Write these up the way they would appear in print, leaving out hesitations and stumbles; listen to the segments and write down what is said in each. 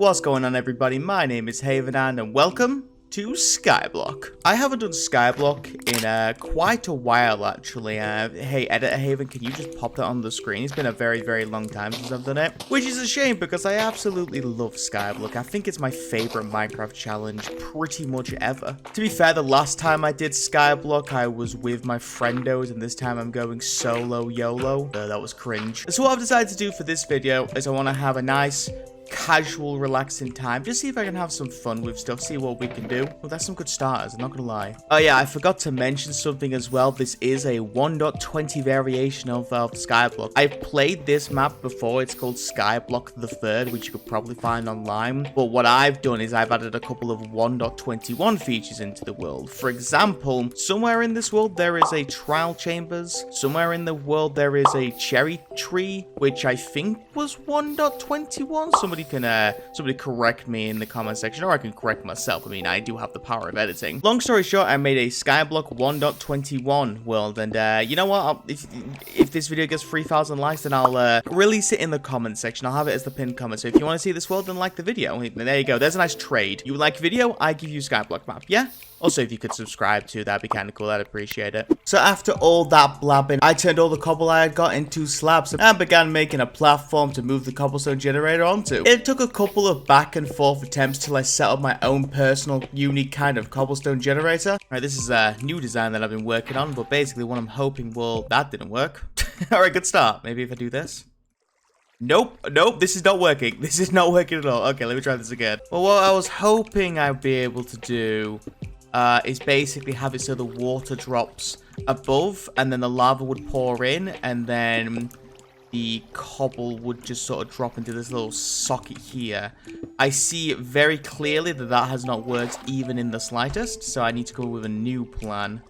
What's going on, everybody? My name is Havenhand and welcome to Skyblock. I haven't done Skyblock in quite a while, actually. Hey, Editor Haven, can you just pop that on the screen? It's been a very, very long time since I've done it, which is a shame because I absolutely love Skyblock. I think it's my favorite Minecraft challenge pretty much ever. To be fair, the last time I did Skyblock, I was with my friendos, and this time I'm going solo YOLO. That was cringe. So what I've decided to do for this video is I want to have a nice casual, relaxing time. Just see if I can have some fun with stuff, see what we can do. Well, that's some good starters, I'm not gonna lie. Oh yeah, I forgot to mention something as well. This is a 1.20 variation of Skyblock. I've played this map before. It's called Skyblock the Third, which you could probably find online. But what I've done is I've added a couple of 1.21 features into the world. For example, somewhere in this world there is a trial chambers. Somewhere in the world there is a cherry tree, which I think was 1.21. Somebody correct me in the comment section, or I can correct myself. I mean, I do have the power of editing. Long story short, I made a Skyblock 1.21 world, and you know what? If this video gets 3,000 likes, then I'll release it in the comment section. I'll have it as the pinned comment. So if you want to see this world, then like the video. There you go. There's a nice trade. You like video, I give you Skyblock map. Yeah? Also, if you could subscribe too, that'd be kind of cool. I'd appreciate it. So after all that blabbing, I turned all the cobble I had got into slabs and began making a platform to move the cobblestone generator onto. It took a couple of back and forth attempts till I set up my own personal, unique kind of cobblestone generator. All right, this is a new design that I've been working on, but basically what I'm hoping, well, that didn't work. All right, good start. Maybe if I do this. Nope, this is not working. This is not working at all. Okay, let me try this again. Well, what I was hoping I'd be able to do is basically have it so the water drops above and then the lava would pour in and then the cobble would just sort of drop into this little socket here. I see very clearly that that has not worked even in the slightest, so I need to go with a new plan.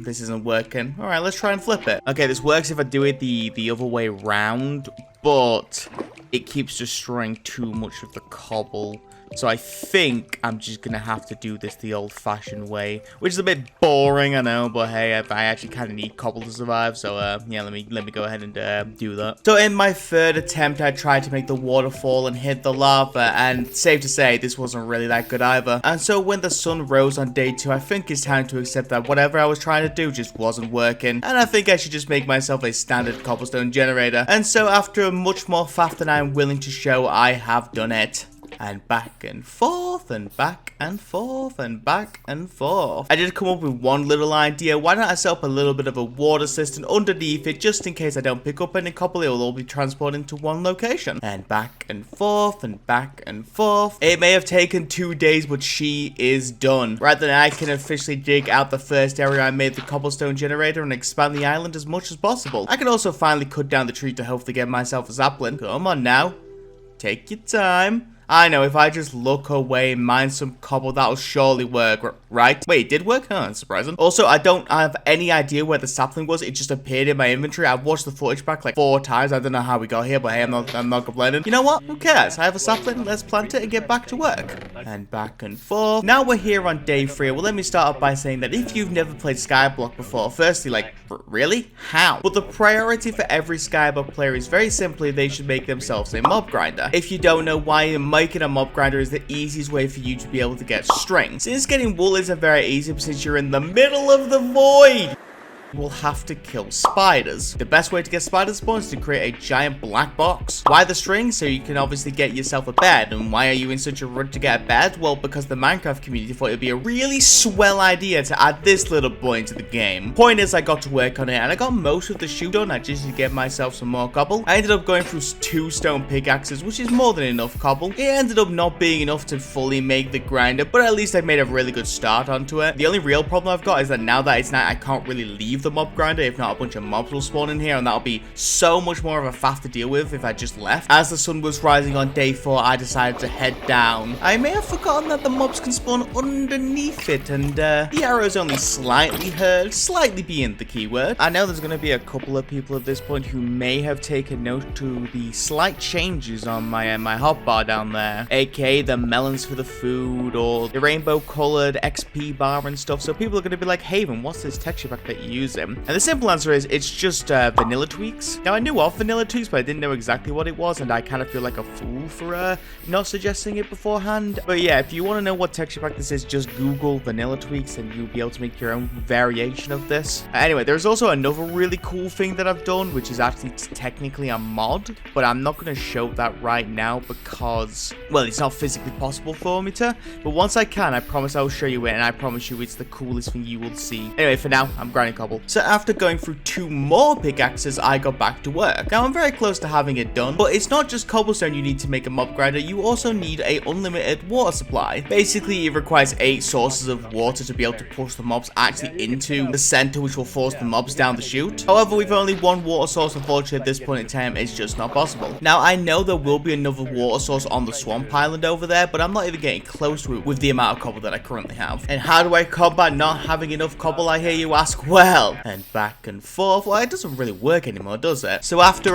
This isn't working. All right, let's try and flip it. Okay, this works if I do it the other way round, but it keeps destroying too much of the cobble. So I think I'm just going to have to do this the old-fashioned way, which is a bit boring, I know, but hey, I actually kind of need cobble to survive, so yeah, let me go ahead and do that. So in my third attempt, I tried to make the waterfall and hit the lava, and safe to say, this wasn't really that good either. And so when the sun rose on day 2, I think it's time to accept that whatever I was trying to do just wasn't working, and I think I should just make myself a standard cobblestone generator. And so after much more faff than I'm willing to show, I have done it. And back and forth and back and forth and back and forth. I did come up with one little idea. Why don't I set up a little bit of a water system underneath it, just in case I don't pick up any cobble, it will all be transported to one location. And back and forth and back and forth. It may have taken 2 days, but she is done. Right then, I can officially dig out the first area I made the cobblestone generator and expand the island as much as possible. I can also finally cut down the tree to hopefully get myself a sapling. Come on now. Take your time. I know, if I just look away and mine some cobble, that'll surely work, right? Wait, it did work? Huh, that's surprising. Also, I don't have any idea where the sapling was. It just appeared in my inventory. I've watched the footage back like 4 times. I don't know how we got here, but hey, I'm not complaining. You know what? Who cares? I have a sapling. Let's plant it and get back to work. And back and forth. Now we're here on day 3. Well, let me start off by saying that if you've never played Skyblock before, firstly, like, really? How? But the priority for every Skyblock player is very simply they should make themselves a mob grinder. If you don't know why, making a mob grinder is the easiest way for you to be able to get string. Since getting wool isn't very easy since you're in the middle of the void, you will have to kill spiders. The best way to get spider spawns is to create a giant black box. Why the string? So you can obviously get yourself a bed. And why are you in such a rush to get a bed? Well, because the Minecraft community thought it would be a really swell idea to add this little boy into the game. Point is, I got to work on it and I got most of the shoe done. I just need to get myself some more cobble. I ended up going through 2 stone pickaxes, which is more than enough cobble. It ended up not being enough to fully make the grinder, but at least I made a really good start onto it. The only real problem I've got is that now that it's night, I can't really leave the mob grinder. If not, a bunch of mobs will spawn in here, and that'll be so much more of a faff to deal with if I just left. As the sun was rising on day 4, I decided to head down. I may have forgotten that the mobs can spawn underneath it, and the arrow's only slightly hurt, slightly being the keyword. I know there's going to be a couple of people at this point who may have taken note to the slight changes on my hotbar down there, aka the melons for the food or the rainbow colored XP bar and stuff. So people are going to be like, Haven, what's this texture pack that you're using? And the simple answer is it's just vanilla tweaks. Now, I knew of vanilla tweaks, but I didn't know exactly what it was, and I kind of feel like a fool for not suggesting it beforehand. But yeah, if you want to know what texture pack this is, just Google vanilla tweaks and you'll be able to make your own variation of this. Anyway, there's also another really cool thing that I've done, which is actually technically a mod, but I'm not going to show that right now because, well, it's not physically possible for me to. But once I can, I promise I'll show you it, and I promise you it's the coolest thing you will see. Anyway, for now, I'm grinding cobble. So after going through 2 more pickaxes, I got back to work. Now, I'm very close to having it done, but it's not just cobblestone you need to make a mob grinder, you also need a unlimited water supply. Basically, it requires 8 sources of water to be able to push the mobs actually into the center, which will force the mobs down the chute. However, with only 1 water source, unfortunately, at this point in time, it's just not possible. Now, I know there will be another water source on the swamp island over there, but I'm not even getting close to it with the amount of cobble that I currently have. And how do I combat not having enough cobble, I hear you ask? Well, and back and forth. Well, it doesn't really work anymore, does it? So after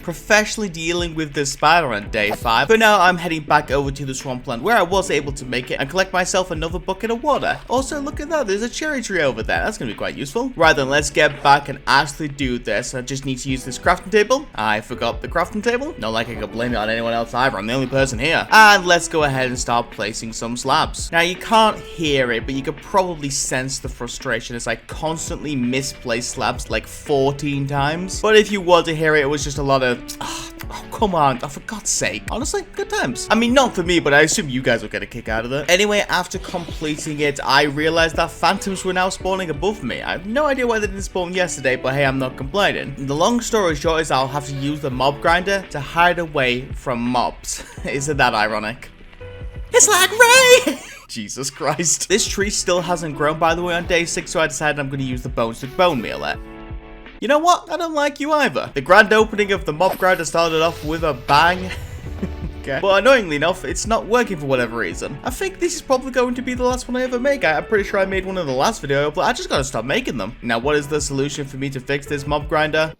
professionally dealing with this spider on day 5, for now, I'm heading back over to the swampland where I was able to make it and collect myself another bucket of water. Also, look at that. There's a cherry tree over there. That's going to be quite useful. Right then, let's get back and actually do this. I just need to use this crafting table. I forgot the crafting table. Not like I could blame it on anyone else either. I'm the only person here. And let's go ahead and start placing some slabs. Now, you can't hear it, but you could probably sense the frustration as I constantly misplace slabs like 14 times. But if you were to hear it, it was just a lot of, oh, come on, oh, for God's sake. Honestly, good times. I mean, not for me, but I assume you guys will get a kick out of it. Anyway, after completing it, I realized that phantoms were now spawning above me. I have no idea why they didn't spawn yesterday, but hey, I'm not complaining. The long story short is I'll have to use the mob grinder to hide away from mobs. Isn't that ironic? It's like rain! Jesus Christ. This tree still hasn't grown, by the way, on day 6, so I decided I'm going to use the bones to bone meal it. You know what? I don't like you either. The grand opening of the mob grinder started off with a bang. Okay. But annoyingly enough, it's not working for whatever reason. I think this is probably going to be the last one I ever make. I'm pretty sure I made one in the last video, but I just gotta stop making them. Now, what is the solution for me to fix this mob grinder?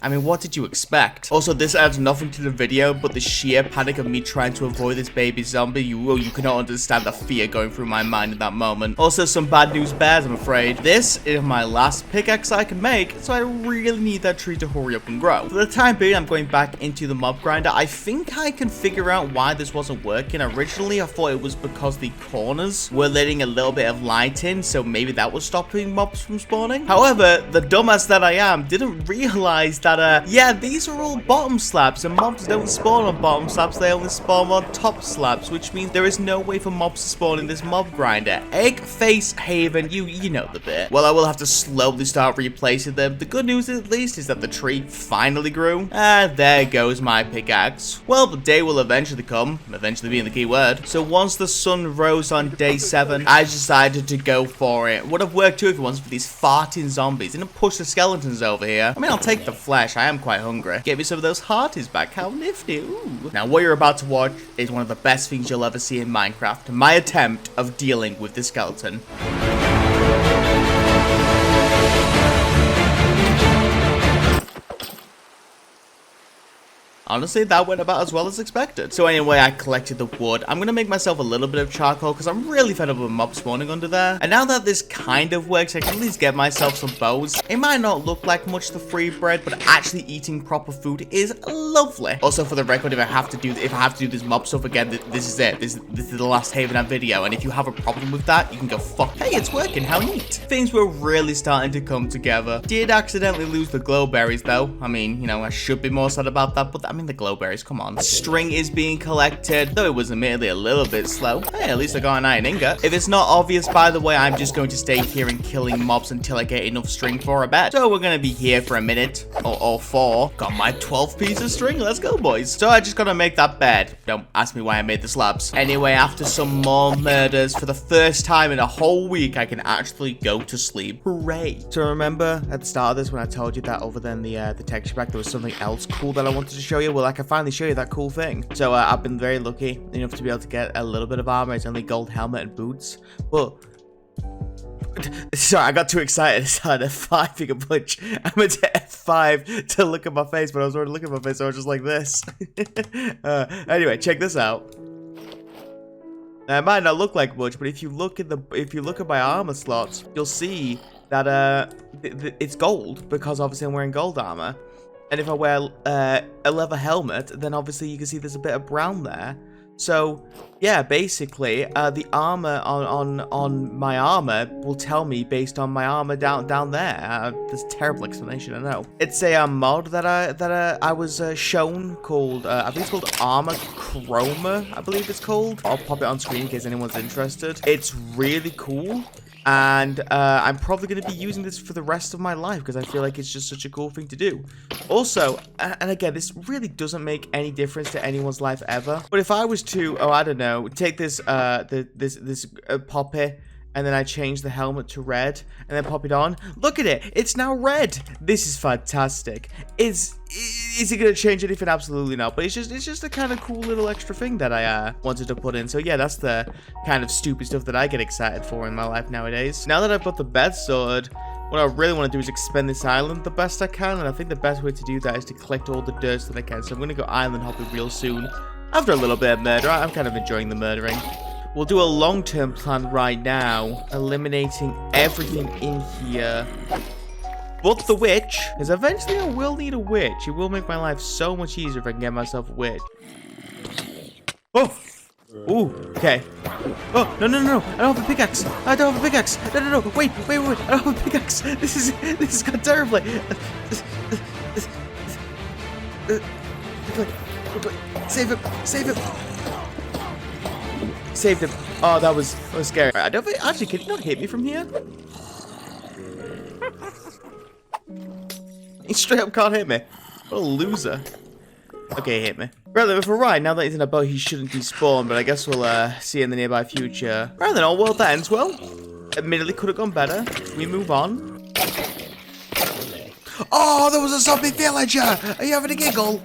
I mean, what did you expect? Also, this adds nothing to the video, but the sheer panic of me trying to avoid this baby zombie, you cannot understand the fear going through my mind at that moment. Also, some bad news bears, I'm afraid. This is my last pickaxe I can make, so I really need that tree to hurry up and grow. For the time being, I'm going back into the mob grinder. I think I can figure out why this wasn't working. Originally, I thought it was because the corners were letting a little bit of light in, so maybe that was stopping mobs from spawning. However, the dumbass that I am didn't realize that yeah, these are all bottom slabs, and mobs don't spawn on bottom slabs, they only spawn on top slabs, which means there is no way for mobs to spawn in this mob grinder. Egg face Haven, you know the bit. Well, I will have to slowly start replacing them. The good news, at least, is that the tree finally grew. And there goes my pickaxe. Well, the day will eventually come, eventually being the key word. So once the sun rose on day 7, I decided to go for it. Would have worked too if it wasn't for these farting zombies. Didn't push the skeletons over here. I mean, I'll take the flesh. I am quite hungry. Get me some of those hearties back. How nifty. Ooh. Now, what you're about to watch is one of the best things you'll ever see in Minecraft. My attempt of dealing with the skeleton. Honestly, that went about as well as expected. So anyway, I collected the wood. I'm gonna make myself a little bit of charcoal because I'm really fed up with mob spawning under there. And now that this kind of works, I can at least get myself some bows. It might not look like much the free bread, but actually eating proper food is lovely. Also, for the record, if I have to do this mob stuff again, this is it. This is the last Havenhand video. And if you have a problem with that, you can go fuck. Hey, it's working. How neat. Things were really starting to come together. Did accidentally lose the glowberries though. I mean, you know, I should be more sad about that, but I mean, the glowberries, come on. String is being collected, though it was admittedly a little bit slow. Hey, at least I got an iron ingot. If it's not obvious, by the way, I'm just going to stay here and killing mobs until I get enough string for a bed. So we're gonna be here for a minute, or 4. Got my 12 pieces of string, let's go, boys. So I just gotta make that bed. Don't ask me why I made the slabs. Anyway, after some more murders, for the first time in a whole week, I can actually go to sleep. Hooray. So remember at the start of this when I told you that other than the texture pack, there was something else cool that I wanted to show you? Well, I can finally show you that cool thing. So I've been very lucky enough to be able to get a little bit of armor. It's only gold helmet and boots. But sorry, I got too excited. It's on F5 finger punch. I meant to F5 to look at my face, but I was already looking at my face, so I was just like this. Anyway, check this out. Now, it might not look like much, but if you look at my armor slots, you'll see that it's gold, because obviously I'm wearing gold armor. And if I wear a leather helmet, then obviously you can see there's a bit of brown there. So, yeah, basically, the armor on my armor will tell me based on my armor down there. That's a terrible explanation, I know. It's a mod that I was shown called, I think it's called Armor Chroma, I believe it's called. I'll pop it on screen in case anyone's interested. It's really cool. And I'm probably going to be using this for the rest of my life because I feel like it's just such a cool thing to do. Also, and again, this really doesn't make any difference to anyone's life ever. But if I was to, oh, I don't know, take this this poppy, and then I change the helmet to red, and then pop it on. Look at it, it's now red. This is fantastic. Is it going to change anything? Absolutely not. But it's just a kind of cool little extra thing that I wanted to put in. So yeah, that's the kind of stupid stuff that I get excited for in my life nowadays. Now that I've got the bed sorted, what I really want to do is expand this island the best I can. And I think the best way to do that is to collect all the dirt that I can. So I'm going to go island hopping real soon. After a little bit of murder, I'm kind of enjoying the murdering. We'll do a long-term plan right now, eliminating everything in here but the witch, because eventually I will need a witch. It will make my life so much easier if I can get myself a witch. Oh! Ooh, okay. Oh, no, I don't have a pickaxe. I don't have a pickaxe. No, wait, I don't have a pickaxe. This has gone terribly. Save him. Saved him. Oh, that was scary. I don't think, actually, can you not hit me from here? He straight up can't hit me. What a loser. Okay, he hit me. Right then, for right, now that he's in a boat, he shouldn't despawn, but I guess we'll see in the nearby future. Right then, all well, that ends well. Admittedly, could have gone better. We move on. Oh, there was a zombie villager! Are you having a giggle?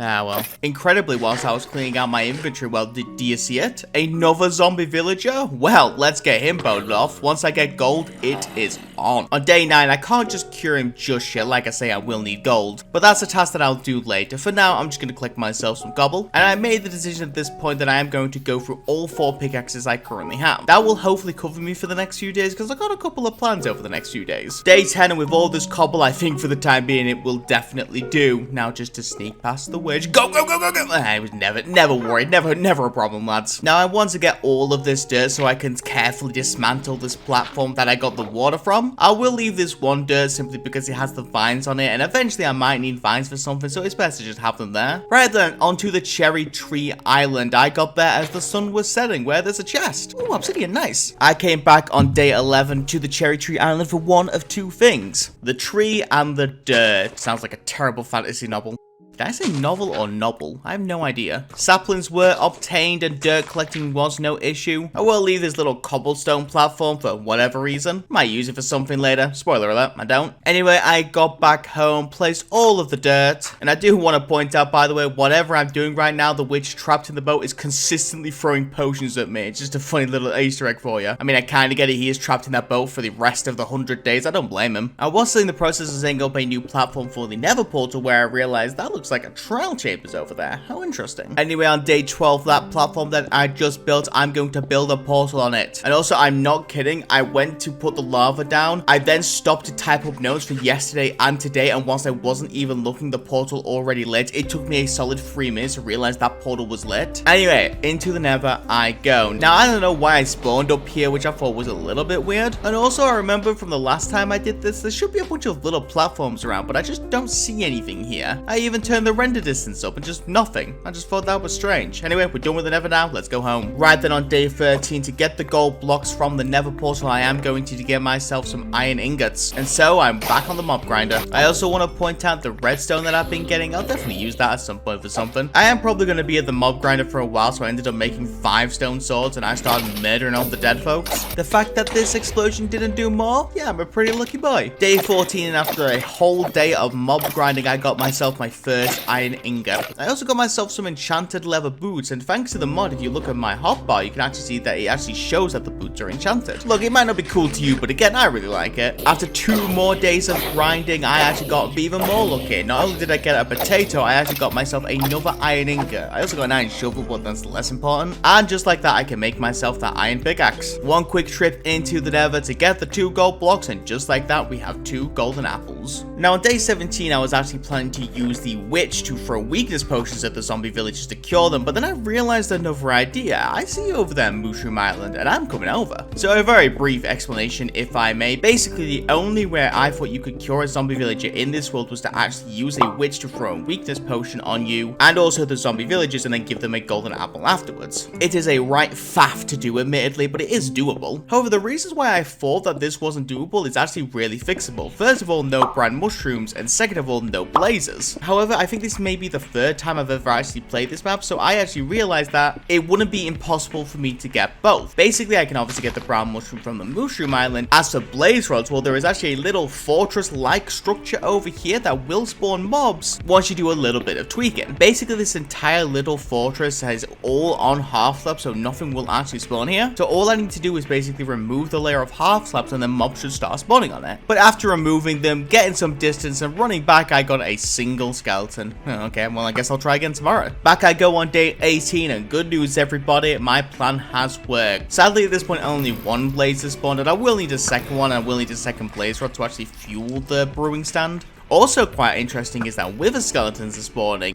Ah, well. Incredibly, whilst I was cleaning out my inventory, well, do you see it? Another zombie villager? Well, let's get him boned off. Once I get gold, it is on. On day 9, I can't just cure him just yet. Like I say, I will need gold. But that's a task that I'll do later. For now, I'm just going to collect myself some cobble. And I made the decision at this point that I am going to go through all 4 pickaxes I currently have. That will hopefully cover me for the next few days, because I've got a couple of plans over the next few days. Day 10, and with all this cobble, I think for the time being, it will definitely do. Now, just to sneak past the witch. Go! I was never worried. Never a problem, lads. Now, I want to get all of this dirt so I can carefully dismantle this platform that I got the water from. I will leave this one dirt simply because it has the vines on it, and eventually I might need vines for something, so it's best to just have them there. Right then, onto the cherry tree island. I got there as the sun was setting, where there's a chest. Ooh, obsidian, nice. I came back on day 11 to the cherry tree island for one of 2 things. The tree and the dirt. Sounds like a terrible fantasy novel. Did I say novel or noble? I have no idea. Saplings were obtained and dirt collecting was no issue. I will leave this little cobblestone platform for whatever reason. Might use it for something later. Spoiler alert, I don't. Anyway, I got back home, placed all of the dirt. And I do want to point out, by the way, whatever I'm doing right now, the witch trapped in the boat is consistently throwing potions at me. It's just a funny little Easter egg for you. I mean, I kind of get it. He is trapped in that boat for the rest of the 100 days. I don't blame him. I was still in the process of setting up a new platform for the nether portal where I realized that looks like a trial chambers over there. How interesting. Anyway, on day 12, that platform that I just built, I'm going to build a portal on it. And also, I'm not kidding. I went to put the lava down. I then stopped to type up notes for yesterday and today. And whilst I wasn't even looking, the portal already lit. It took me a solid 3 minutes to realize that portal was lit. Anyway, into the nether I go. Now, I don't know why I spawned up here, which I thought was a little bit weird. And also, I remember from the last time I did this, there should be a bunch of little platforms around, but I just don't see anything here. I even turned the render distance up and just nothing. I just thought that was strange. Anyway, we're done with the nether now. Let's go home. Right then, on day 13, to get the gold blocks from the nether portal, I am going to get myself some iron ingots. And so I'm back on the mob grinder. I also want to point out the redstone that I've been getting. I'll definitely use that at some point for something. I am probably going to be at the mob grinder for a while, so I ended up making 5 stone swords and I started murdering all the dead folks. The fact that this explosion didn't do more, yeah, I'm a pretty lucky boy. Day 14, and after a whole day of mob grinding, I got myself my first this iron ingot. I also got myself some enchanted leather boots, and thanks to the mod, if you look at my hotbar, you can actually see that it actually shows that the boots are enchanted. Look, it might not be cool to you, but again, I really like it. After 2 more days of grinding, I actually got even more lucky. Not only did I get a potato, I actually got myself another iron ingot. I also got an iron shovel, but that's less important. And just like that, I can make myself that iron pickaxe. One quick trip into the nether to get the 2 gold blocks, and just like that, we have 2 golden apples. Now, on day 17, I was actually planning to use the witch to throw weakness potions at the zombie villagers to cure them, but then I realized another idea. I see you over there, Mushroom Island, and I'm coming over. So a very brief explanation, if I may. Basically, the only way I thought you could cure a zombie villager in this world was to actually use a witch to throw a weakness potion on you, and also the zombie villagers, and then give them a golden apple afterwards. It is a right faff to do, admittedly, but it is doable. However, the reasons why I thought that this wasn't doable is actually really fixable. First of all, no brand mushrooms, and second of all, no blazes. However, I think this may be the 3rd time I've ever actually played this map, so I actually realized that it wouldn't be impossible for me to get both. Basically, I can obviously get the brown mushroom from the Mushroom Island. As for blaze rods, well, there is actually a little fortress-like structure over here that will spawn mobs once you do a little bit of tweaking. Basically, this entire little fortress is all on half slabs, so nothing will actually spawn here. So all I need to do is basically remove the layer of half slabs, and then mobs should start spawning on it. But after removing them, getting some distance, and running back, I got a single skeleton. Okay, well, I guess I'll try again tomorrow. Back I go on day 18, and good news, everybody, my plan has worked. Sadly, at this point, only 1 blaze has spawned, and I will need a second one, and I will need a second blaze rod to actually fuel the brewing stand. Also quite interesting is that wither skeletons are spawning.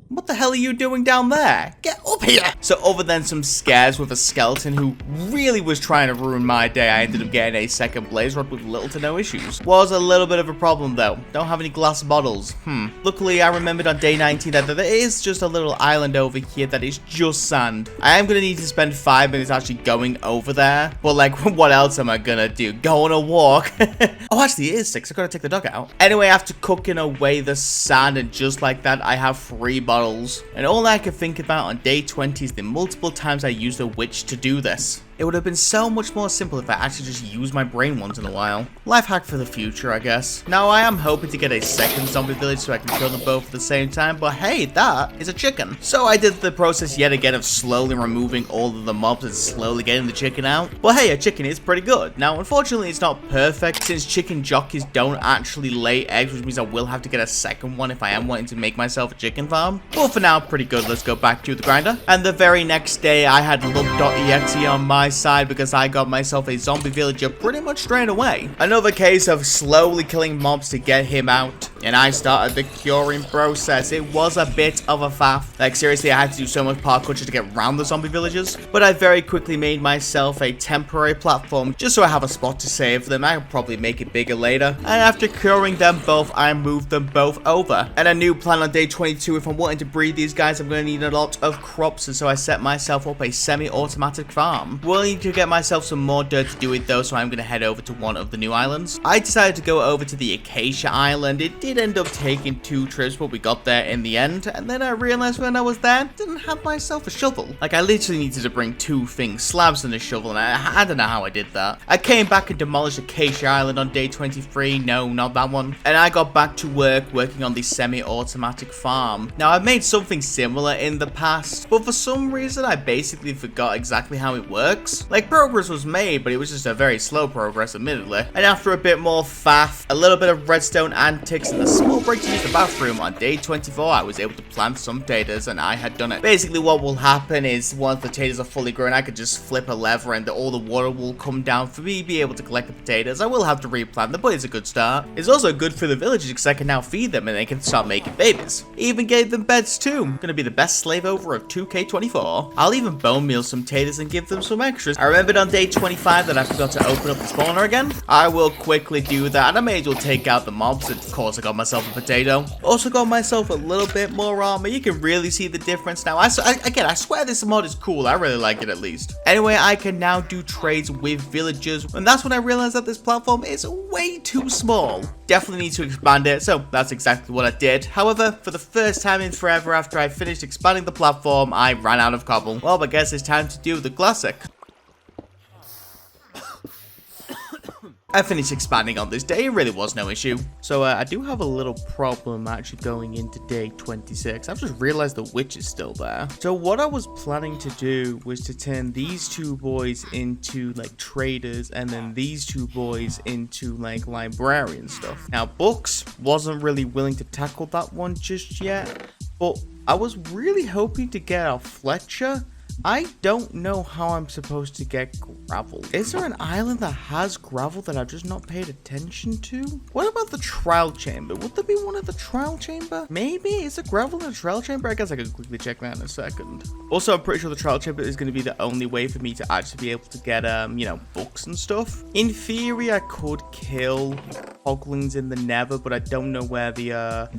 What the hell are you doing down there? Get up here! So other than some scares with a skeleton who really was trying to ruin my day, I ended up getting a second blaze rod with little to no issues. Was a little bit of a problem though. Don't have any glass bottles. Luckily, I remembered on day 19 that there is just a little island over here that is just sand. I am going to need to spend 5 minutes actually going over there. But like, what else am I going to do? Go on a walk? Oh, actually it is 6. I got to take the dog out. Anyway, after cooking away the sand, and just like that, I have 3 bottles. And all I could think about on day 20 is the multiple times I used a witch to do this. It would have been so much more simple if I actually just used my brain once in a while. Life hack for the future, I guess. Now, I am hoping to get a second zombie village so I can kill them both at the same time, but hey, that is a chicken. So I did the process yet again of slowly removing all of the mobs and slowly getting the chicken out. But hey, a chicken is pretty good. Now, unfortunately, it's not perfect since chicken jockeys don't actually lay eggs, which means I will have to get a second one if I am wanting to make myself a chicken farm. But for now, pretty good. Let's go back to the grinder. And the very next day, I had lug.exe on my side because I got myself a zombie villager pretty much straight away. Another case of slowly killing mobs to get him out, and I started the curing process. It was a bit of a faff. Like seriously, I had to do so much parkour just to get around the zombie villagers, but I very quickly made myself a temporary platform just so I have a spot to save them. I'll probably make it bigger later, and after curing them both, I moved them both over. And a new plan on day 22, if I'm wanting to breed these guys, I'm going to need a lot of crops, and so I set myself up a semi-automatic farm. We'll need to get myself some more dirt to do it though, so I'm going to head over to one of the new islands. I decided to go over to the Acacia Island. It did end up taking 2 trips, but we got there in the end, and then I realized when I was there, I didn't have myself a shovel. Like, I literally needed to bring 2 things, slabs and a shovel, and I don't know how I did that. I came back and demolished Acacia Island on day 23, no, not that one, and I got back to work working on the semi-automatic farm. Now, I've made something similar in the past, but for some reason, I basically forgot exactly how it works. Like, progress was made, but it was just a very slow progress, admittedly. And after a bit more faff, a little bit of redstone antics, and a small break to use the bathroom, on day 24, I was able to plant some potatoes, and I had done it. Basically, what will happen is once the potatoes are fully grown, I could just flip a lever, and all the water will come down for me to be able to collect the potatoes. I will have to replant them, but it's a good start. It's also good for the villagers because I can now feed them, and they can start making babies. Even gave them beds too. I'm gonna be the best slave over of 2K24. I'll even bone meal some potatoes and give them some extras. I remembered on day 25 that I forgot to open up the spawner again. I will quickly do that, and I may as well take out the mobs. Of course, I got myself a potato. Also got myself a little bit more armor. You can really see the difference now. Again, I swear this mod is cool. I really like it at least. Anyway, I can now do trades with villagers, and that's when I realized that this platform is way too small. Definitely need to expand it, so that's exactly what I did. However, for the first time in forever after I finished expanding the platform, I ran out of cobble. Well, I guess it's time to do the classic. I finished expanding on this day, it really was no issue. So I do have a little problem actually going into day 26. I've just realized the witch is still there. So what I was planning to do was to turn these two boys into like traders and then these two boys into like librarian stuff. Now books wasn't really willing to tackle that one just yet, but I was really hoping to get a Fletcher. I don't know how I'm supposed to get gravel. Is there an island that has gravel that I've just not paid attention to? What about the trial chamber? Would there be one at the trial chamber? Maybe? Is there gravel in the trial chamber? I guess I could quickly check that in a second. Also, I'm pretty sure the trial chamber is going to be the only way for me to actually be able to get, you know, books and stuff. In theory, I could kill hoglings in the nether, but I don't know where the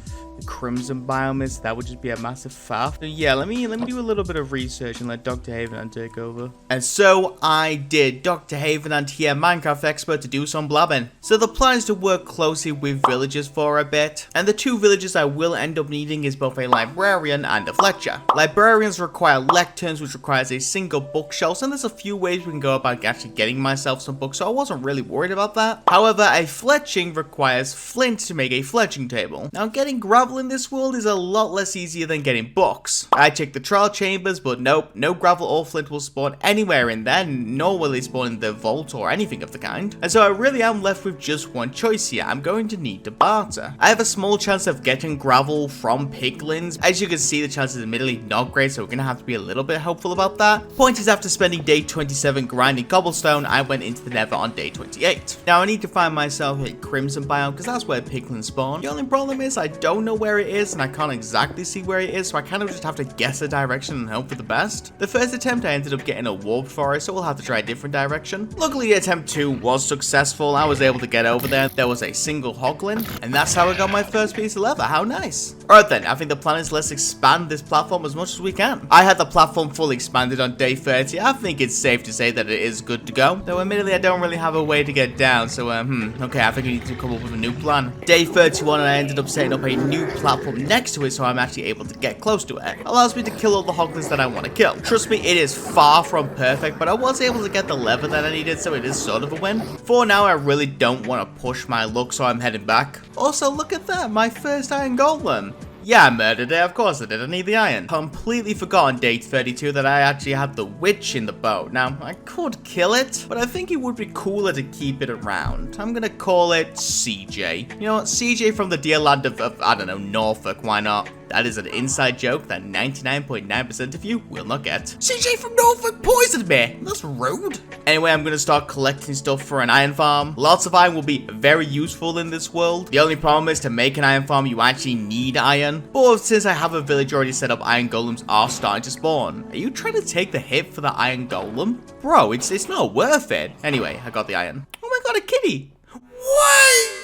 crimson biome is. That would just be a massive faff. So yeah, let me do a little bit of research and let Dr. Havenhand take over. And so I did. Dr. Havenhand here, Minecraft expert, to do some blabbing. So the plan is to work closely with villagers for a bit, and the two villagers I will end up needing is both a librarian and a Fletcher. Librarians require lecterns, which requires a single bookshelf, and there's a few ways we can go about actually getting myself some books, so I wasn't really worried about that. However, a fletching requires flint to make a fletching table. Now getting gravel in this world is a lot less easier than getting books. I checked the trial chambers, but nope, no gravel or flint will spawn anywhere in there, nor will they spawn in the vault or anything of the kind. And so I really am left with just one choice here. I'm going to need to barter. I have a small chance of getting gravel from piglins. As you can see, the chance is admittedly not great, so we're gonna have to be a little bit hopeful about that. Point is, after spending day 27 grinding cobblestone, I went into the nether on day 28. Now I need to find myself a crimson biome because that's where piglins spawn. The only problem is I don't know where it is and I can't exactly see where it is, so I kind of just have to guess a direction and hope for the best. The first attempt I ended up getting a warped forest, so we'll have to try a different direction. Luckily attempt 2 was successful. I was able to get over there. There was a single hoglin, and that's how I got my first piece of leather. How nice. Alright then, I think the plan is let's expand this platform as much as we can. I had the platform fully expanded on day 30. I think it's safe to say that it is good to go, though admittedly I don't really have a way to get down, so okay, I think we need to come up with a new plan. Day 31 and I ended up setting up a new platform next to it so I'm actually able to get close to it. Allows me to kill all the hoglins that I want to kill. Trust me, it is far from perfect, but I was able to get the leather that I needed, so it is sort of a win. For now, I really don't want to push my luck, so I'm heading back. Also, look at that, my first iron golem. Yeah, I murdered it, of course I did, I need the iron. Completely forgot on day 32 that I actually had the witch in the boat. Now, I could kill it, but I think it would be cooler to keep it around. I'm gonna call it CJ. You know what, CJ from the dear land of I don't know, Norfolk, why not? That is an inside joke that 99.9% of you will not get. CJ from Norfolk poisoned me! That's rude. Anyway, I'm gonna start collecting stuff for an iron farm. Lots of iron will be very useful in this world. The only problem is to make an iron farm, you actually need iron. But since I have a village already set up, iron golems are starting to spawn. Are you trying to take the hit for the iron golem? Bro, it's not worth it. Anyway, I got the iron. Oh my god, a kitty! What?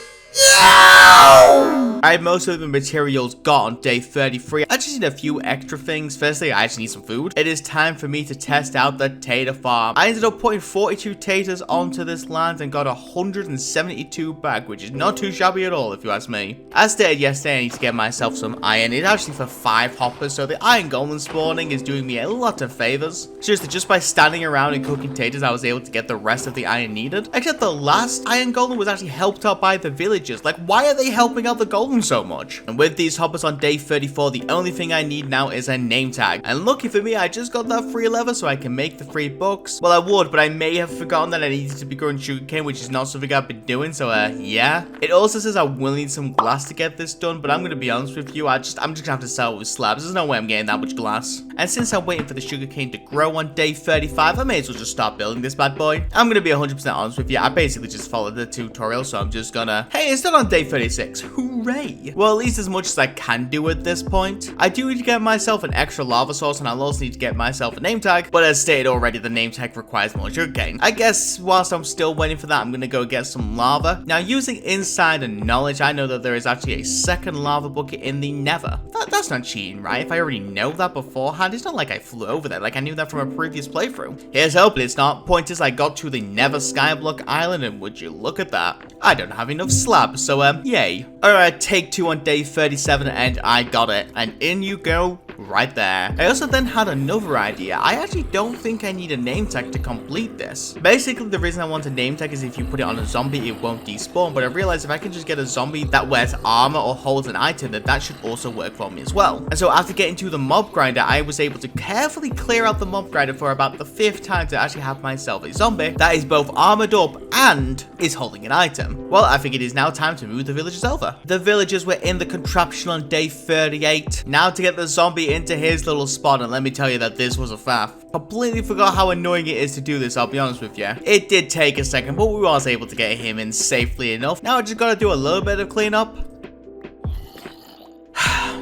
I have most of the materials got on day 33. I just need a few extra things. Firstly, I actually need some food. It is time for me to test out the tater farm. I ended up putting 42 taters onto this land and got 172 back, which is not too shabby at all if you ask me. As stated yesterday, I need to get myself some iron. It's actually for 5 hoppers, so the iron golem spawning is doing me a lot of favors. Seriously, just by standing around and cooking taters, I was able to get the rest of the iron needed. Except the last iron golem was actually helped out by the villagers. Like, why are they helping out the golem so much? And with these hoppers on day 34, the only thing I need now is a name tag. And lucky for me, I just got that free leather so I can make the free books. Well, I would, but I may have forgotten that I needed to be growing sugarcane, which is not something I've been doing, so yeah. It also says I will need some glass to get this done, but I'm gonna be honest with you, I'm just gonna have to sell it with slabs. There's no way I'm getting that much glass. And since I'm waiting for the sugarcane to grow on day 35, I may as well just start building this bad boy. I'm gonna be 100% honest with you, I basically just followed the tutorial, so I'm just gonna, hey, it's done on day 36. Hooray! Well, at least as much as I can do at this point. I do need to get myself an extra lava source, and I'll also need to get myself a name tag, but as stated already, the name tag requires more sugarcane. I guess whilst I'm still waiting for that, I'm gonna go get some lava. Now, using insider knowledge, I know that there is actually a second lava bucket in the nether. That's not cheating, right? If I already know that beforehand, it's not like I flew over there, like I knew that from a previous playthrough. Here's hoping it's not. Point is, I got to the nether Skyblock Island, and would you look at that? I don't have enough slabs, so yay. Alright, take 2 on day 37, and I got it. And in you go, right there. I also then had another idea. I actually don't think I need a name tag to complete this. Basically, the reason I want a name tag is if you put it on a zombie, it won't despawn, but I realized if I can just get a zombie that wears armor or holds an item, then that should also work for me as well. And so after getting to the mob grinder, I was able to carefully clear out the mob grinder for about the 5th time to actually have myself a zombie that is both armored up and is holding an item. Well, I think it is now time to move the villagers over. The villagers were in the contraption on day 38. Now to get the zombie into his little spot, and let me tell you that this was a faff. Completely forgot how annoying it is to do this, I'll be honest with you. It did take a second, but we was able to get him in safely enough. Now I just gotta do a little bit of cleanup.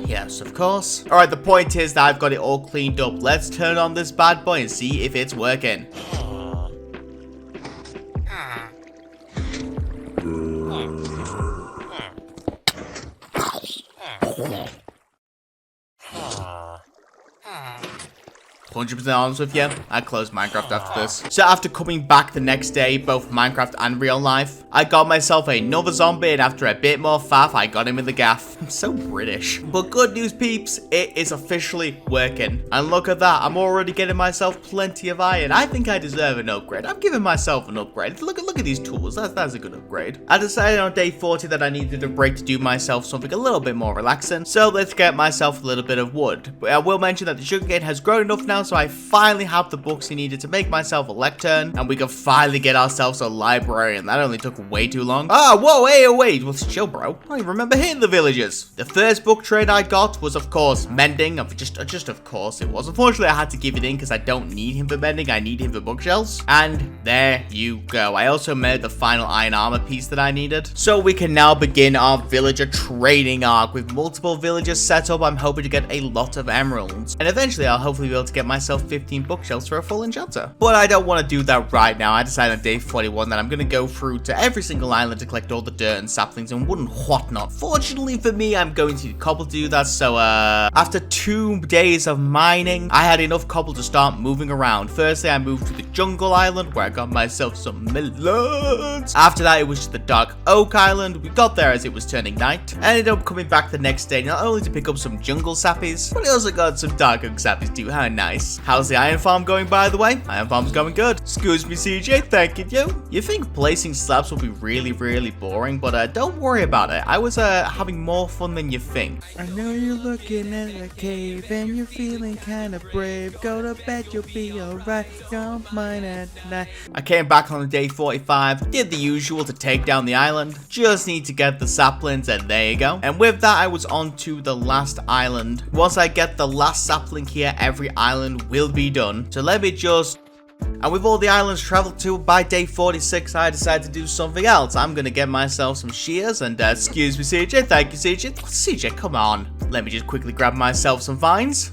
Yes, of course. Alright, the point is that I've got it all cleaned up. Let's turn on this bad boy and see if it's working. $100% honest with you, I closed Minecraft after this. So after coming back the next day, both Minecraft and real life, I got myself another zombie, and after a bit more faff, I got him in the gaff. I'm so British. But good news, peeps, it is officially working. And look at that, I'm already getting myself plenty of iron. I think I deserve an upgrade. I'm giving myself an upgrade. Look at these tools, that's a good upgrade. I decided on day 40 that I needed a break to do myself something a little bit more relaxing. So let's get myself a little bit of wood. But I will mention that the sugarcane has grown enough now, so I finally have the books I needed to make myself a lectern, and we can finally get ourselves a library, and that only took way too long. Ah, whoa, hey, wait, well, chill, bro. I don't even remember hitting the villagers. The first book trade I got was, of course, mending. Just of course it was. Unfortunately, I had to give it in because I don't need him for mending. I need him for bookshelves. And there you go. I also made the final iron armor piece that I needed. So we can now begin our villager trading arc. With multiple villagers set up, I'm hoping to get a lot of emeralds. And eventually, I'll hopefully be able to get myself 15 bookshelves for a full enchanter. But I don't want to do that right now. I decided on day 41 that I'm going to go through to every single island to collect all the dirt and saplings and wood and whatnot. Fortunately for me, I'm going to need cobble to do that. So after 2 days of mining, I had enough cobble to start moving around. Firstly, I moved to the jungle island where I got myself some melons. After that, it was just the dark oak island. We got there as it was turning night. I ended up coming back the next day, not only to pick up some jungle sappies, but I also got some dark oak sappies too. How nice. How's the iron farm going, by the way? Iron farm's going good. Excuse me, CJ, thanking you. You think placing slabs will be really boring, but don't worry about it. I was having more fun than you think. I know you're looking at a cave and you're feeling kind of brave. Go to bed, you'll be alright. Don't mind at night. I came back on day 45, did the usual to take down the island. Just need to get the saplings, and there you go. And with that, I was on to the last island. Once I get the last sapling here, every island will be done. So let me just... And with all the islands traveled to by day 46, I decided to do something else. I'm gonna get myself some shears, and excuse me, CJ, thank you, CJ. CJ, come on. Let me just quickly grab myself some vines.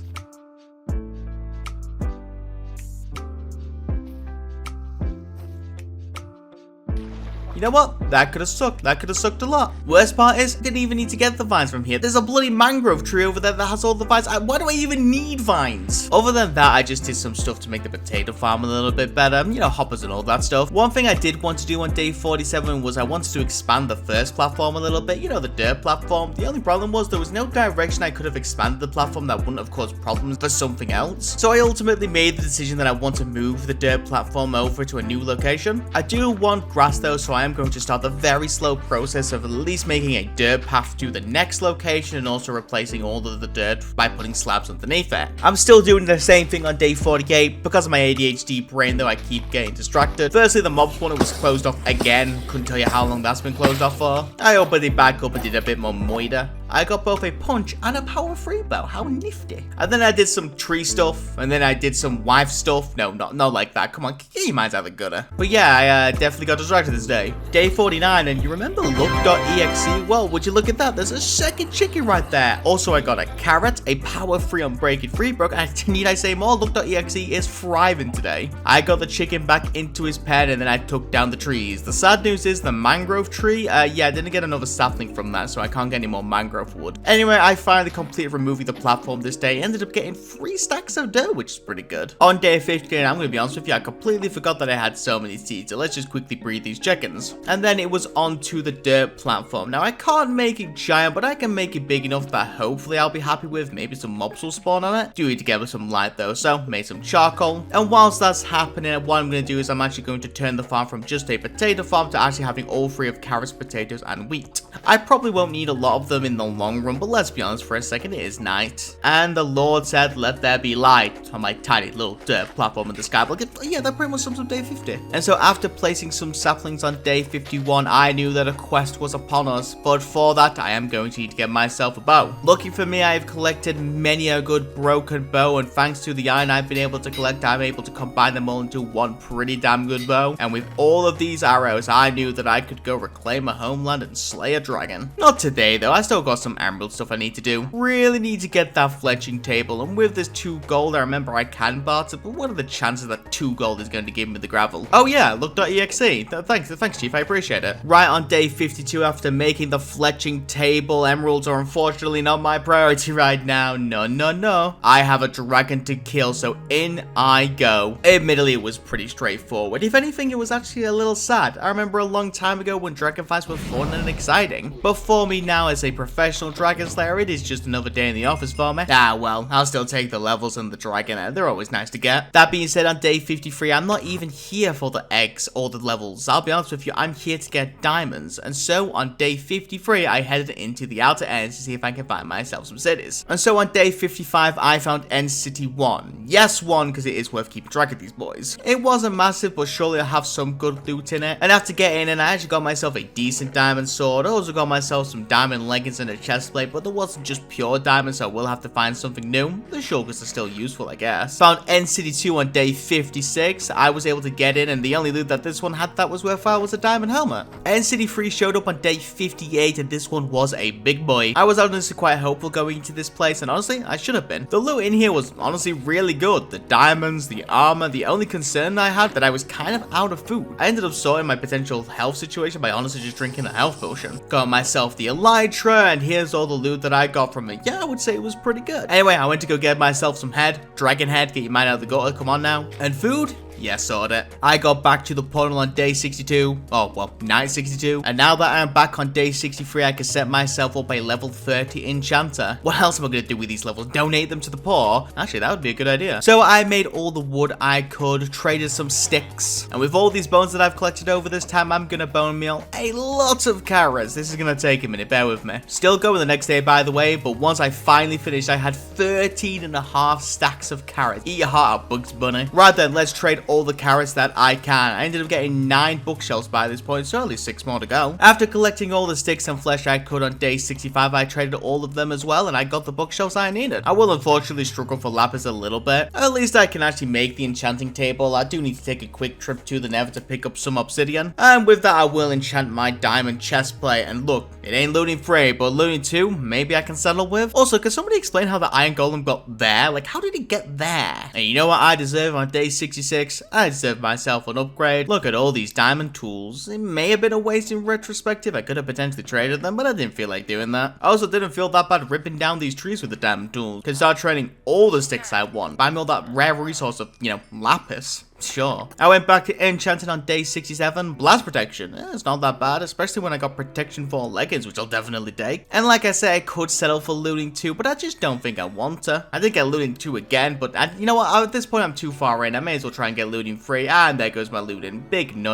You know what? That could have sucked. That could have sucked a lot. Worst part is, I didn't even need to get the vines from here. There's a bloody mangrove tree over there that has all the vines. Why do I even need vines? Other than that, I just did some stuff to make the potato farm a little bit better. You know, hoppers and all that stuff. One thing I did want to do on day 47 was I wanted to expand the first platform a little bit. You know, the dirt platform. The only problem was there was no direction I could have expanded the platform that wouldn't have caused problems for something else. So I ultimately made the decision that I want to move the dirt platform over to a new location. I do want grass though, so I am going to start the very slow process of at least making a dirt path to the next location and also replacing all of the dirt by putting slabs underneath it. I'm still doing the same thing on day 48. Because of my ADHD brain though, I keep getting distracted. Firstly, the mob spawner was closed off again. Couldn't tell you how long that's been closed off for. I opened it back up and did a bit more moida. I got both a punch and a power free bow. How nifty. And then I did some tree stuff. And then I did some wife stuff. No, not like that. Come on, get your minds out of the gutter. But yeah, I definitely got distracted this day. Day 49, and you remember look.exe? Well, would you look at that? There's a second chicken right there. Also, I got a carrot, a power free unbreaking free broke, and need I say more? Look.exe is thriving today. I got the chicken back into his pen, and then I took down the trees. The sad news is the mangrove tree, yeah, I didn't get another sapling from that, so I can't get any more mangrove of wood. Anyway, I finally completed removing the platform this day. Ended up getting 3 stacks of dirt, which is pretty good. On day 15, I'm going to be honest with you, I completely forgot that I had so many seeds. So let's just quickly breed these chickens. And then it was onto the dirt platform. Now, I can't make it giant, but I can make it big enough that hopefully I'll be happy with. Maybe some mobs will spawn on it. Do need to get some light though, so made some charcoal. And whilst that's happening, what I'm going to do is I'm actually going to turn the farm from just a potato farm to actually having all 3 of carrots, potatoes, and wheat. I probably won't need a lot of them in the long run, but let's be honest for a second, it is night. And the Lord said, let there be light on my tiny little dirt platform in the Skyblock. Yeah, that pretty much sums up day 50. And so after placing some saplings on day 51, I knew that a quest was upon us. But for that, I am going to need to get myself a bow. Lucky for me, I have collected many a good broken bow, and thanks to the iron I've been able to collect, I'm able to combine them all into one pretty damn good bow. And with all of these arrows, I knew that I could go reclaim a homeland and slay a dragon. Not today though, I still got some emerald stuff I need to do. Really need to get that fletching table, and with this 2 gold, I remember I can barter, but what are the chances that 2 gold is going to give me the gravel? Oh yeah, look.exe. Thanks Chief, I appreciate it. Right on day 52, after making the fletching table, emeralds are unfortunately not my priority right now. No. I have a dragon to kill, so in I go. Admittedly, it was pretty straightforward. If anything, it was actually a little sad. I remember a long time ago when dragon fights were fun and exciting. But for me now as a professional dragon slayer, it is just another day in the office for me. Ah well, I'll still take the levels and the dragon. They're always nice to get. That being said, on day 53, I'm not even here for the eggs or the levels. I'll be honest with you, I'm here to get diamonds. And so on day 53, I headed into the outer ends to see if I can find myself some cities. And so on day 55, I found End City 1. Yes, 1, because it is worth keeping track of these boys. It wasn't massive, but surely I have some good loot in it. And after getting in, I actually got myself a decent diamond sword. I also got myself some diamond leggings and a chest plate, but there wasn't just pure diamonds, so I will have to find something new. The shulkers are still useful, I guess. Found End City 2 on day 56. I was able to get in, and the only loot that this one had that was worthwhile was a diamond helmet. End City 3 showed up on day 58, and this one was a big boy. I was honestly quite hopeful going into this place, and honestly, I should have been. The loot in here was honestly really good. The diamonds, the armor. The only concern I had that I was kind of out of food. I ended up sorting my potential health situation by honestly just drinking a health potion. Got myself the elytra, and here's all the loot that I got from it. Yeah, I would say it was pretty good. Anyway, I went to go get myself some dragon head, get your mind out of the gutter, come on now. And food? Yeah, sort it. I got back to the portal on day 62. Oh, well, night 62. And now that I'm back on day 63, I can set myself up a level 30 enchanter. What else am I going to do with these levels? Donate them to the poor? Actually, that would be a good idea. So I made all the wood I could, traded some sticks. And with all these bones that I've collected over this time, I'm going to bone meal a lot of carrots. This is going to take a minute, bear with me. Still going the next day, by the way, but once I finally finished, I had 13.5 stacks of carrots. Eat your heart out, Bugs Bunny. Right then, let's trade all the carrots that I can. I ended up getting 9 bookshelves by this point, so only 6 more to go. After collecting all the sticks and flesh I could on day 65, I traded all of them as well, and I got the bookshelves I needed. I will unfortunately struggle for lapis a little bit. At least I can actually make the enchanting table. I do need to take a quick trip to the nether to pick up some obsidian. And with that, I will enchant my diamond chest plate. And look, it ain't looting 3, but looting 2, maybe I can settle with. Also, can somebody explain how the iron golem got there? Like, how did it get there? And you know what I deserve on day 66? I deserve myself an upgrade. Look at all these diamond tools. It may have been a waste in retrospective. I could have potentially traded them, but I didn't feel like doing that. I also didn't feel that bad ripping down these trees with the diamond tools. Can start trading all the sticks I want. Buy me all that rare resource of, lapis. Sure. I went back to Enchanting on day 67. Blast protection. It's not that bad, especially when I got protection for leggings, which I'll definitely take. And like I said, I could settle for looting 2, but I just don't think I want to. I did get looting 2 again, but you know what? At this point, I'm too far in. I may as well try and get looting 3, and there goes my looting. Big no.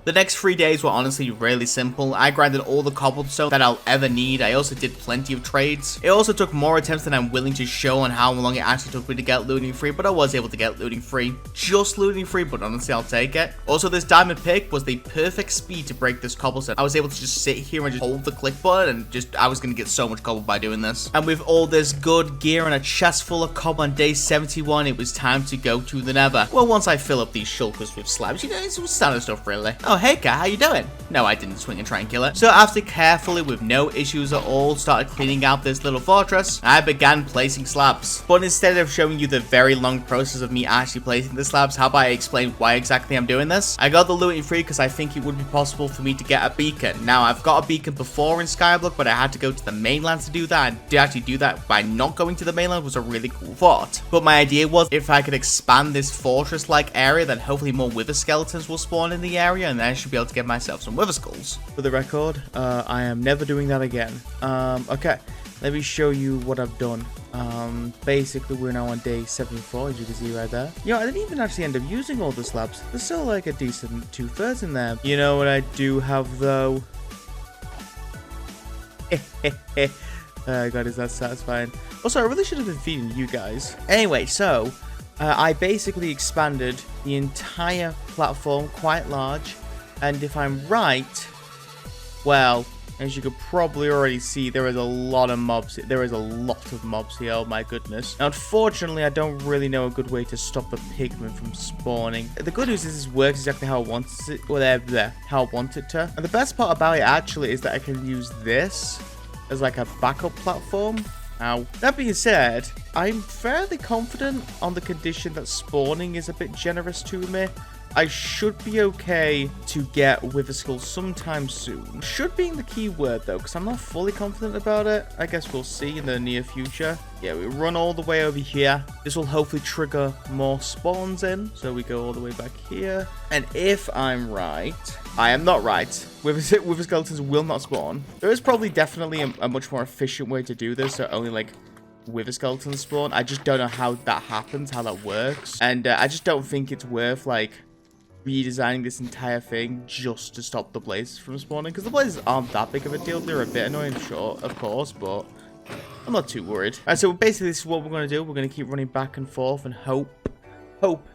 The next 3 days were honestly really simple. I grinded all the cobblestone that I'll ever need. I also did plenty of trades. It also took more attempts than I'm willing to show on how long it actually took me to get looting 3, but I was able to get looting 3. Just looting 3, but honestly, I'll take it. Also, this diamond pick was the perfect speed to break this cobblestone. I was able to just sit here and just hold the click button, and I was going to get so much cobble by doing this. And with all this good gear and a chest full of cobble on day 71, it was time to go to the nether. Well, once I fill up these shulkers with slabs, it's standard stuff, really. Oh, hey, cat, how you doing? No, I didn't swing and try and kill it. So after carefully, with no issues at all, started cleaning out this little fortress, I began placing slabs. But instead of showing you the very long process of me actually placing the slabs, how about I explain why exactly I'm doing this. I got the looting free because I think it would be possible for me to get a beacon. Now, I've got a beacon before in Skyblock, but I had to go to the mainland to do that. And to actually do that by not going to the mainland was a really cool thought. But my idea was if I could expand this fortress-like area, then hopefully more wither skeletons will spawn in the area, and then I should be able to get myself some wither skulls. For the record, I am never doing that again. Okay. Let me show you what I've done. Basically, we're now on day 74, as you can see right there. You know, I didn't even actually end up using all the slabs. There's still like a decent 2/3 in there. You know what I do have, though? God, is that satisfying? Also, I really should have been feeding you guys. Anyway, so, I basically expanded the entire platform quite large. And if I'm right, well, as you could probably already see, there is a lot of mobs. There is a lot of mobs here, oh my goodness. Now, unfortunately, I don't really know a good way to stop the pigmen from spawning. The good news is this works exactly how I want it, or how I want it to. And the best part about it, actually, is that I can use this as like a backup platform. Now, that being said, I'm fairly confident on the condition that spawning is a bit generous to me. I should be okay to get wither skulls sometime soon. Should being the key word, though, because I'm not fully confident about it. I guess we'll see in the near future. Yeah, we run all the way over here. This will hopefully trigger more spawns in. So we go all the way back here. And if I'm right, I am not right. Wither skeletons will not spawn. There is probably definitely a much more efficient way to do this. So only like wither skeletons spawn. I just don't know how that happens, how that works. And I just don't think it's worth like redesigning this entire thing just to stop the blazes from spawning, because the blazes aren't that big of a deal. They're a bit annoying, sure, of course, but I'm not too worried. Alright, so basically this is what we're going to do. We're going to keep running back and forth and hope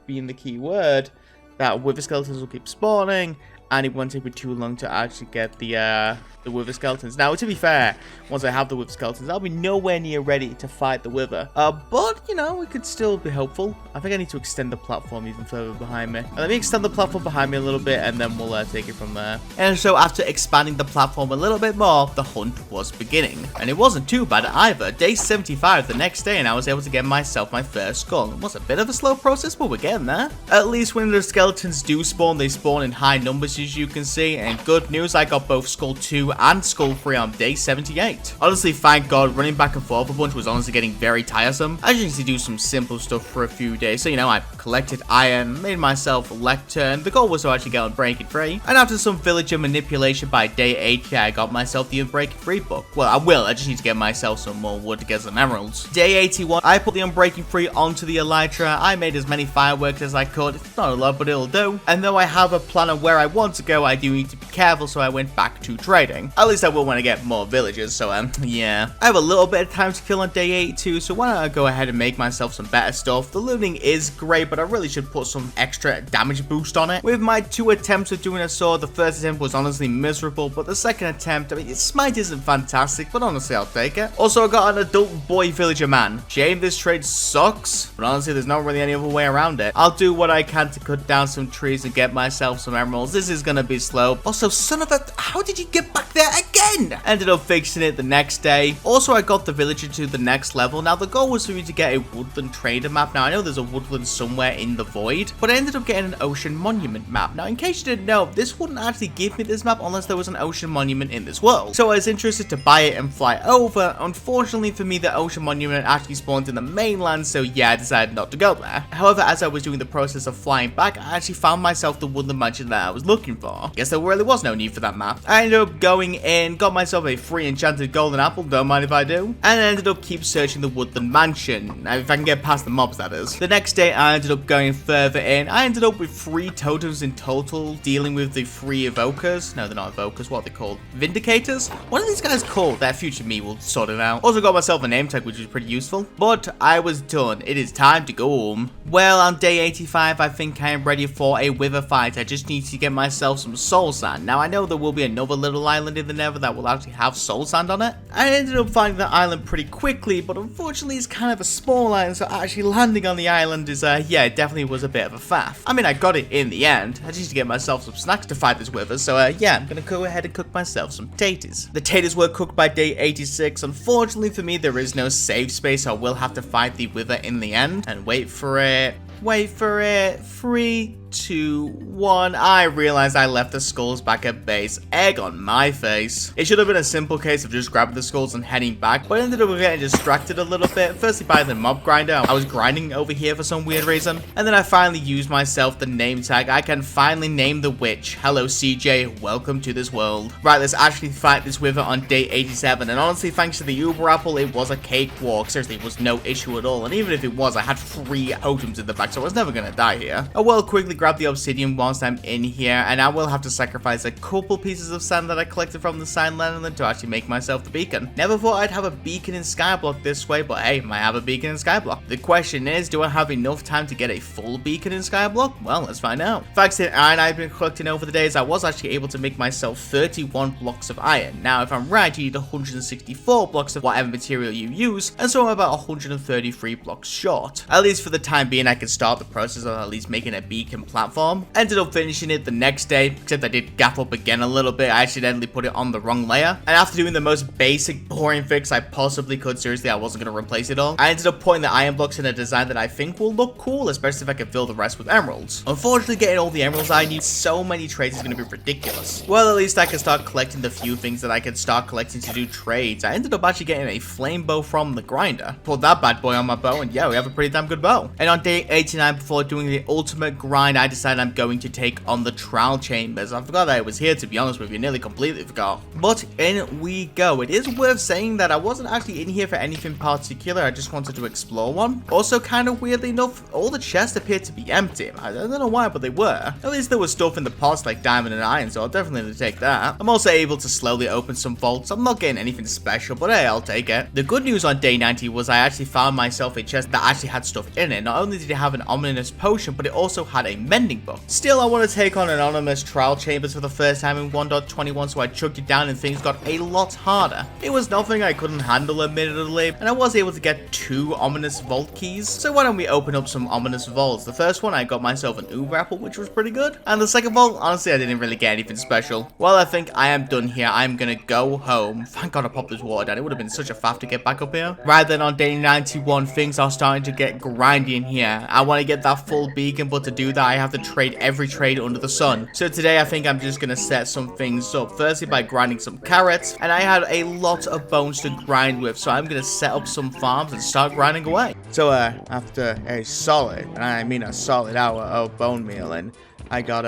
being the key word, that wither skeletons will keep spawning, and it won't take me too long to actually get the wither skeletons. Now, to be fair, once I have the wither skeletons, I'll be nowhere near ready to fight the wither. But, you know, we could still be hopeful. I think I need to extend the platform even further behind me. Let me extend the platform behind me a little bit, and then we'll take it from there. And so, after expanding the platform a little bit more, the hunt was beginning. And it wasn't too bad either. Day 75 the next day, and I was able to get myself my first skull. It was a bit of a slow process, but we're getting there. At least when the skeletons do spawn, they spawn in high numbers, as you can see. And good news, I got both Skull 2 and Skull 3 on day 78. Honestly, thank God, running back and forth a bunch was honestly getting very tiresome. I just need to do some simple stuff for a few days. So, you know, I collected iron, made myself a lectern. The goal was to actually get Unbreaking Free. And after some villager manipulation by day 80, I got myself the Unbreaking Free book. Well, I will. I just need to get myself some more wood to get some emeralds. Day 81, I put the Unbreaking Free onto the elytra. I made as many fireworks as I could. It's not a lot, but it'll do. And though I have a plan of where I want to go, I do need to be careful, so I went back to trading. At least I will when I get more villagers, so yeah. I have a little bit of time to kill on day 82, so why don't I go ahead and make myself some better stuff. The looting is great, but I really should put some extra damage boost on it. With my 2 attempts of doing a sword, the first attempt was honestly miserable, but the second attempt, I mean, smite isn't fantastic, but honestly, I'll take it. Also, I got an adult boy villager man. Shame this trade sucks, but honestly, there's not really any other way around it. I'll do what I can to cut down some trees and get myself some emeralds. This is gonna be slow. Also, son of a, how did you get back there again? Ended up fixing it the next day. Also, I got the villager to the next level. Now, the goal was for me to get a woodland trader map. Now, I know there's a woodland somewhere in the void, but I ended up getting an ocean monument map. Now, in case you didn't know, this wouldn't actually give me this map unless there was an ocean monument in this world. So I was interested to buy it and fly over. Unfortunately for me, the ocean monument actually spawned in the mainland, so yeah, I decided not to go there. However, as I was doing the process of flying back, I actually found myself the woodland mansion that I was looking for. Guess there really was no need for that map. I ended up going in, got myself a free enchanted golden apple, don't mind if I do, and I ended up keep searching the woodland mansion. Now, if I can get past the mobs, that is. The next day, I ended up going further in. I ended up with 3 totems in total, dealing with the 3 evokers. No, they're not evokers. What are they called? Vindicators? What are these guys called? That future me will sort it out. Also got myself a name tag, which is pretty useful. But I was done. It is time to go home. Well, on day 85, I think I am ready for a wither fight. I just need to get myself some soul sand. Now, I know there will be another little island in the nether that will actually have soul sand on it. I ended up finding the island pretty quickly, but unfortunately it's kind of a small island, so actually landing on the island is, yeah, it definitely was a bit of a faff. I mean, I got it in the end. I just need to get myself some snacks to fight this wither, so, yeah, I'm gonna go ahead and cook myself some taters. The taters were cooked by day 86. Unfortunately for me, there is no save space, so I will have to fight the wither in the end and wait for it. wait for it. 3, 2, 1. I realized I left the skulls back at base. Egg on my face. It should have been a simple case of just grabbing the skulls and heading back, but I ended up getting distracted a little bit. Firstly by the mob grinder. I was grinding over here for some weird reason. And then I finally used myself the name tag. I can finally name the witch. Hello CJ, welcome to this world. Right, let's actually fight this wither on day 87. And honestly, thanks to the Uber apple, it was a cakewalk. Seriously, it was no issue at all. And even if it was, I had 3 totems in the back, so I was never gonna die here. I will quickly grab the obsidian whilst I'm in here, and I will have to sacrifice a couple pieces of sand that I collected from the sand land to actually make myself the beacon. Never thought I'd have a beacon in Skyblock this way, but hey, I have a beacon in Skyblock. The question is, do I have enough time to get a full beacon in Skyblock? Well, let's find out. Thanks to the iron I've been collecting over the days, I was actually able to make myself 31 blocks of iron. Now, if I'm right, you need 164 blocks of whatever material you use, and so I'm about 133 blocks short. At least for the time being, I can start the process of at least making a beacon platform. Ended up finishing it the next day, except I did gap up again a little bit. I accidentally put it on the wrong layer, and after doing the most basic boring fix I possibly could, seriously, I wasn't going to replace it all. I ended up putting the iron blocks in a design that I think will look cool, especially if I can fill the rest with emeralds. Unfortunately, getting all the emeralds I need so many trades is going to be ridiculous. Well, at least I can start collecting the few things that I can start collecting to do trades. I ended up actually getting a flame bow from the grinder. Put that bad boy on my bow, and yeah, we have a pretty damn good bow. And on day 89, before doing the ultimate grind, I decided I'm going to take on the trial chambers. I forgot that it was here, to be honest with you, nearly completely forgot. But in we go. It is worth saying that I wasn't actually in here for anything particular, I just wanted to explore one. Also, kind of weirdly enough, all the chests appeared to be empty. I don't know why, but they were. At least there was stuff in the pots like diamond and iron, so I'll definitely take that. I'm also able to slowly open some vaults. I'm not getting anything special, but hey, I'll take it. The good news on day 90 was I actually found myself a chest that actually had stuff in it. Not only did it have an ominous potion, but it also had a mending book. Still, I want to take on anonymous trial chambers for the first time in 1.21, so I chucked it down and things got a lot harder. It was nothing I couldn't handle, admittedly, and I was able to get 2 ominous vault keys. So why don't we open up some ominous vaults? The first one, I got myself an Uber apple, which was pretty good. And the second vault, honestly, I didn't really get anything special. Well, I think I am done here. I'm gonna go home. Thank God I popped this water down. It would have been such a faff to get back up here. Right then, on day 91, things are starting to get grindy in here. I want to get that full beacon, but to do that, I have to trade every trade under the sun. So today, I think I'm just gonna set some things up. Firstly, by grinding some carrots, and I had a lot of bones to grind with, so I'm gonna set up some farms and start grinding away. So, after a solid, and I mean a solid hour of bone mealing, I got,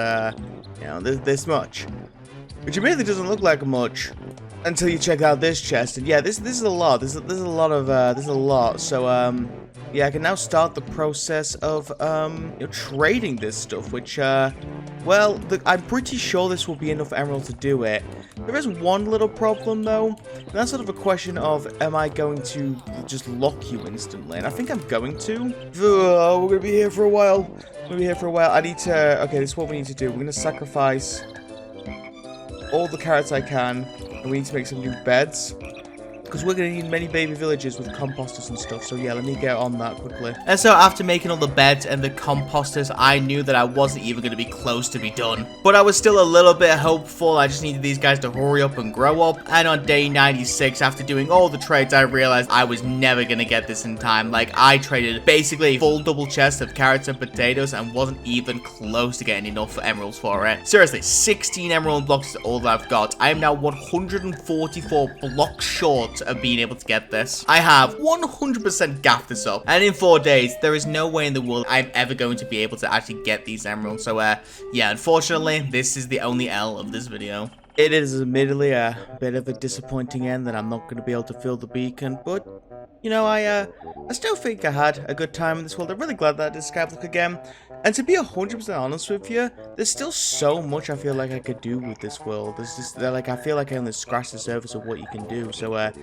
you know, this much. Which really doesn't look like much until you check out this chest. And yeah, this is a lot. There's a lot of, there's a lot. So, yeah, I can now start the process of, you know, trading this stuff, which, well, I'm pretty sure this will be enough emeralds to do it. There is one little problem, though, and that's sort of a question of, am I going to just lock you instantly? And I think I'm going to. We're going to be here for a while. I need to, okay, this is what we need to do. We're going to sacrifice all the carrots I can, and we need to make some new beds. Because we're going to need many baby villages with composters and stuff. So yeah, let me get on that quickly. And so after making all the beds and the composters, I knew that I wasn't even going to be close to be done. But I was still a little bit hopeful. I just needed these guys to hurry up and grow up. And on day 96, after doing all the trades, I realized I was never going to get this in time. Like, I traded basically a full double chest of carrots and potatoes and wasn't even close to getting enough emeralds for it. Seriously, 16 emerald blocks is all that I've got. I am now 144 blocks short of being able to get this. I have 100% gaffed this up, and in 4 days there is no way in the world I'm ever going to be able to actually get these emeralds. So yeah, unfortunately this is the only L of this video. It is admittedly a bit of a disappointing end that I'm not going to be able to fill the beacon, but you know, I still think I had a good time in this world. I'm really glad that I did Skyblock again. And to be 100% honest with you, there's still so much I feel like I could do with this world. There's just, like, I feel like I only scratched the surface of what you can do. So, you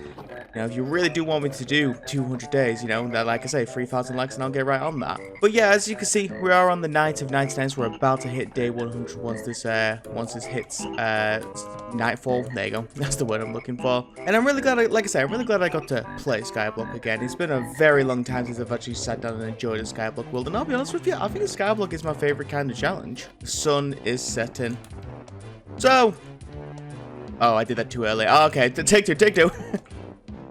know, if you really do want me to do 200 days, you know, that, like I say, 3,000 likes and I'll get right on that. But yeah, as you can see, we are on the night of 99, so we're about to hit day 100 once this hits, nightfall. There you go. That's the word I'm looking for. And I'm really glad, like I say, I'm really glad I got to play Skyblock again. It's been a very long time since I've actually sat down and enjoyed a Skyblock world. And I'll be honest with you, I think Skyblock is my favorite kind of challenge. The sun is setting. So, oh, I did that too early. Oh, okay, take two.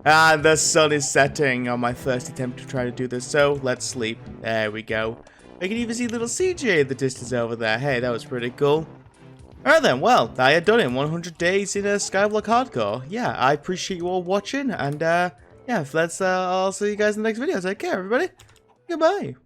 And the sun is setting on my first attempt to try to do this, so let's sleep. There we go. I can even see little CJ in the distance over there. Hey, that was pretty cool. Alright then, well, I had done it in 100 days in Skyblock Hardcore. Yeah, I appreciate you all watching, and yeah, I'll see you guys in the next video. Take care, everybody. Goodbye.